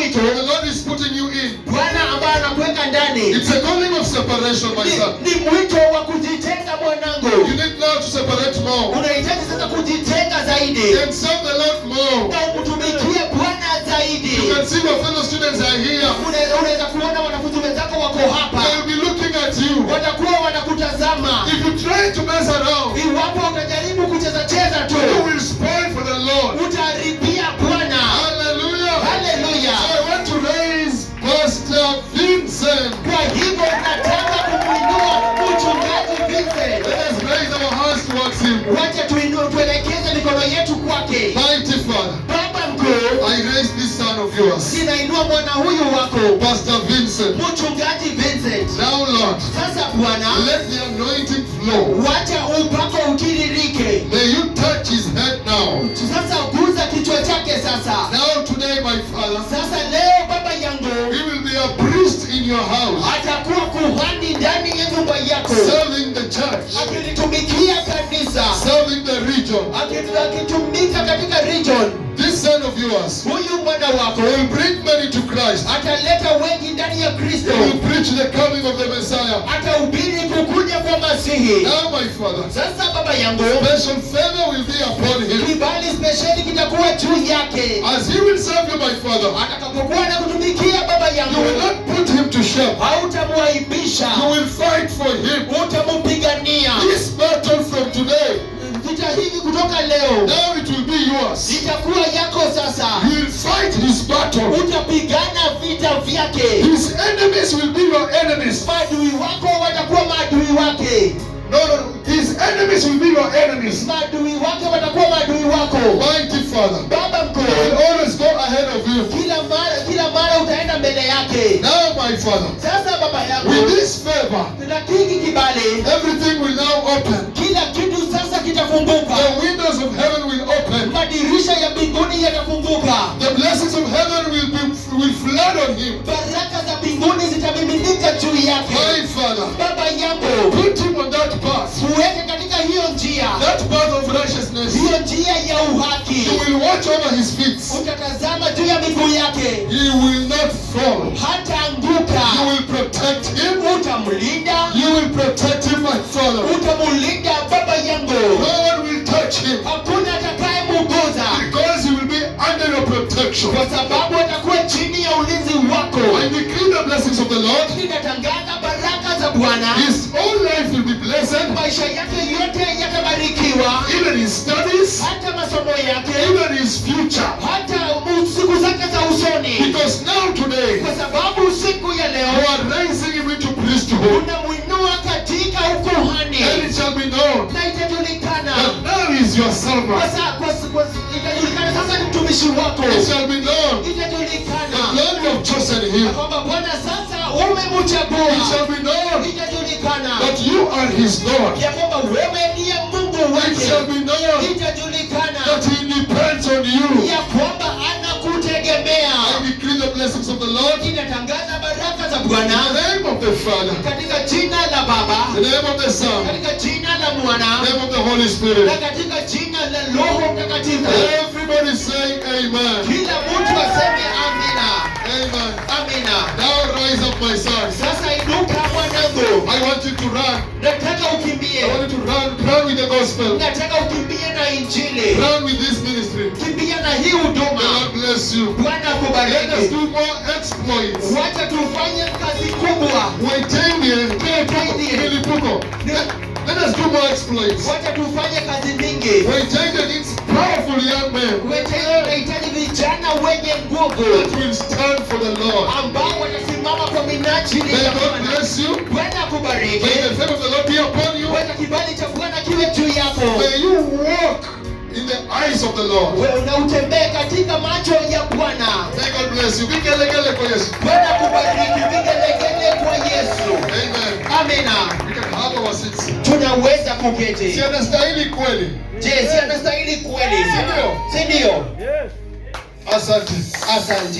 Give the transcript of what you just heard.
mwito the Lord is putting you in. Bwana ambaye anakuweka ndani. It's a calling of separation, my son. Ni mwito wa kujitenga mwanangu. You need now to separate more. Unahitaji sasa kujitenga zaidi. And serve the Lord more. Na umtumikie Bwana zaidi. You can see your fellow students are here. Unaweza kuona wanafunzi wenzako wako hapa. They will be looking at you. Watakuwa wanakutazama. If you try to mess around, Iwapo utajaribu kucheza tu, you will spoil for the Lord. Utaharibia Bwana. Hallelujah. Hallelujah. So I want to raise Pastor Vincent. Kwa hivyo nataka kumuinua mchungaji Vincent. Let us raise our hearts towards him. Wacha tuelekeze mikono yetu kwake. Mighty Father, Baba mkuu, I raise this son of yours, ninainua mwana huyu wako, Pastor Vincent. mchungaji Vincent. Now, Lord, Sasa Bwana, let the anointing flow. wacha upako utiririke. May you touch his head now. Sasa guza kichwa chake sasa. Now, today, my Father, Sasa leo baba yangu, he will be a priest in your house, atakuwa kuhani ndani ya nyumba yako, serving the church, akilitumikia kanisa, serving the region. akitumika katika region. This son of yours Huyu mwana wako will bring many to Christ. ataleta wengi ndani ya Kristo. He will preach the coming of the Messiah. Atahubiri kukuja kwa Masihi. Now, my Father, Sasa baba yangu, special favor will be upon him. kibali spesheli kitakuwa juu yake. As he will serve you, my Father, Atakapokuwa na kutumikia baba you yangu, will not put him to shame. hautamwaibisha, You will fight for him. utampigania. This battle from today, Vita hivi kutoka leo now it will be yours. itakuwa yako sasa. You will fight his battle. Utapigana vita vyake. His enemies will be your enemies. Maadui wako watakuwa maadui wake. No. His enemies will be your enemies. Maadui wake watakuwa maadui wako. Mighty Father, Baba he mkuu, will always go ahead of you. kila mara utaenda mbele yake. Now, my Father, Sasa baba yangu, with this favor, na hiki kibali, everything will now open. kila kitu sasa kitafunguka. The windows of heaven will open. Madirisha ya mbinguni yatafunguka. The blessings of heaven will flood on him. Baraka za mbinguni zitamiminika juu yake. My Father, Baba yangu, put him on that path. uweke katika hiyo njia, That path of righteousness. hiyo njia ya uhaki. You will watch over his feet. Utatazama juu ya miguu yake, He will not fall. hataanguka. You will protect him. Utamlinda, You will protect him, my Father. utamulinda baba yangu. No one will touch him Hakuna atakayemuguza, because he will be under your protection. kwa sababu atakuwa chini ya ulinzi wako. I decree the blessings of the Lord. Ninatangaza baraka za Bwana. His whole life will be blessed. Maisha yake yote yatabarikiwa, Even his studies, hata masomo yake, even his future. hata siku zake za usoni, Because now today, kwa sababu siku ya you leo are raising him into priesthood. unamwinua katika ukuhani, And it shall be known na itajulikana that now is your servant. itajulikana sasa ni mtumishi wako. It shall be known that Itajulikana Lord, you have chosen him. kwamba Bwana sasa It umemchagua. shall be known Itajulikana that you are his God. ya kwamba wewe ndiye Mungu It shall wake. be known Itajulikana that he depends on you. ya kwamba anakutegemea. I decree the blessings of the Lord in Inatangaza baraka za the Bwana name of the Father, katika jina la Baba, the name of the Son, katika jina la the Mwana, name of the Holy na Spirit. katika jina la Roho Mtakatifu. Everybody say amen. Kila mtu aseme amina. Amen. Amina. Now rise up, my son. Sasa inuka mwanangu. I want you to run. Nataka ukimbie. I want you to run with the gospel. Nataka ukimbie na Injili. Run with this ministry. Kimbia na hii The huduma. Lord bless you. Bwana Let us akubariki. do more exploits. Wacha tufanye kazi kubwa. Waitenge milipuko. Let us do more exploits. Wacha tufanye kazi mingi. Waitenge needs powerful young men Unahitaji vijana wenye nguvu that will stand for the Lord. ambao watasimama kwa minajili May ya God Bwana. bless you. Bwana akubariki. May the favor of the Lord be upon you. Wacha kibali cha Bwana kiwe juu yako. May you walk in the eyes of the Lord. Wewe na utembee katika macho ya Bwana. May God bless you. Vigelegele kwa Yesu. Bwana akubariki. Vigelegele kwa Yesu. Amen. Amina. We can have our seats. Tunaweza kuketi. Si anastahili kweli? Je, si anastahili kweli? Ndio. Si ndio? Asante. Asante.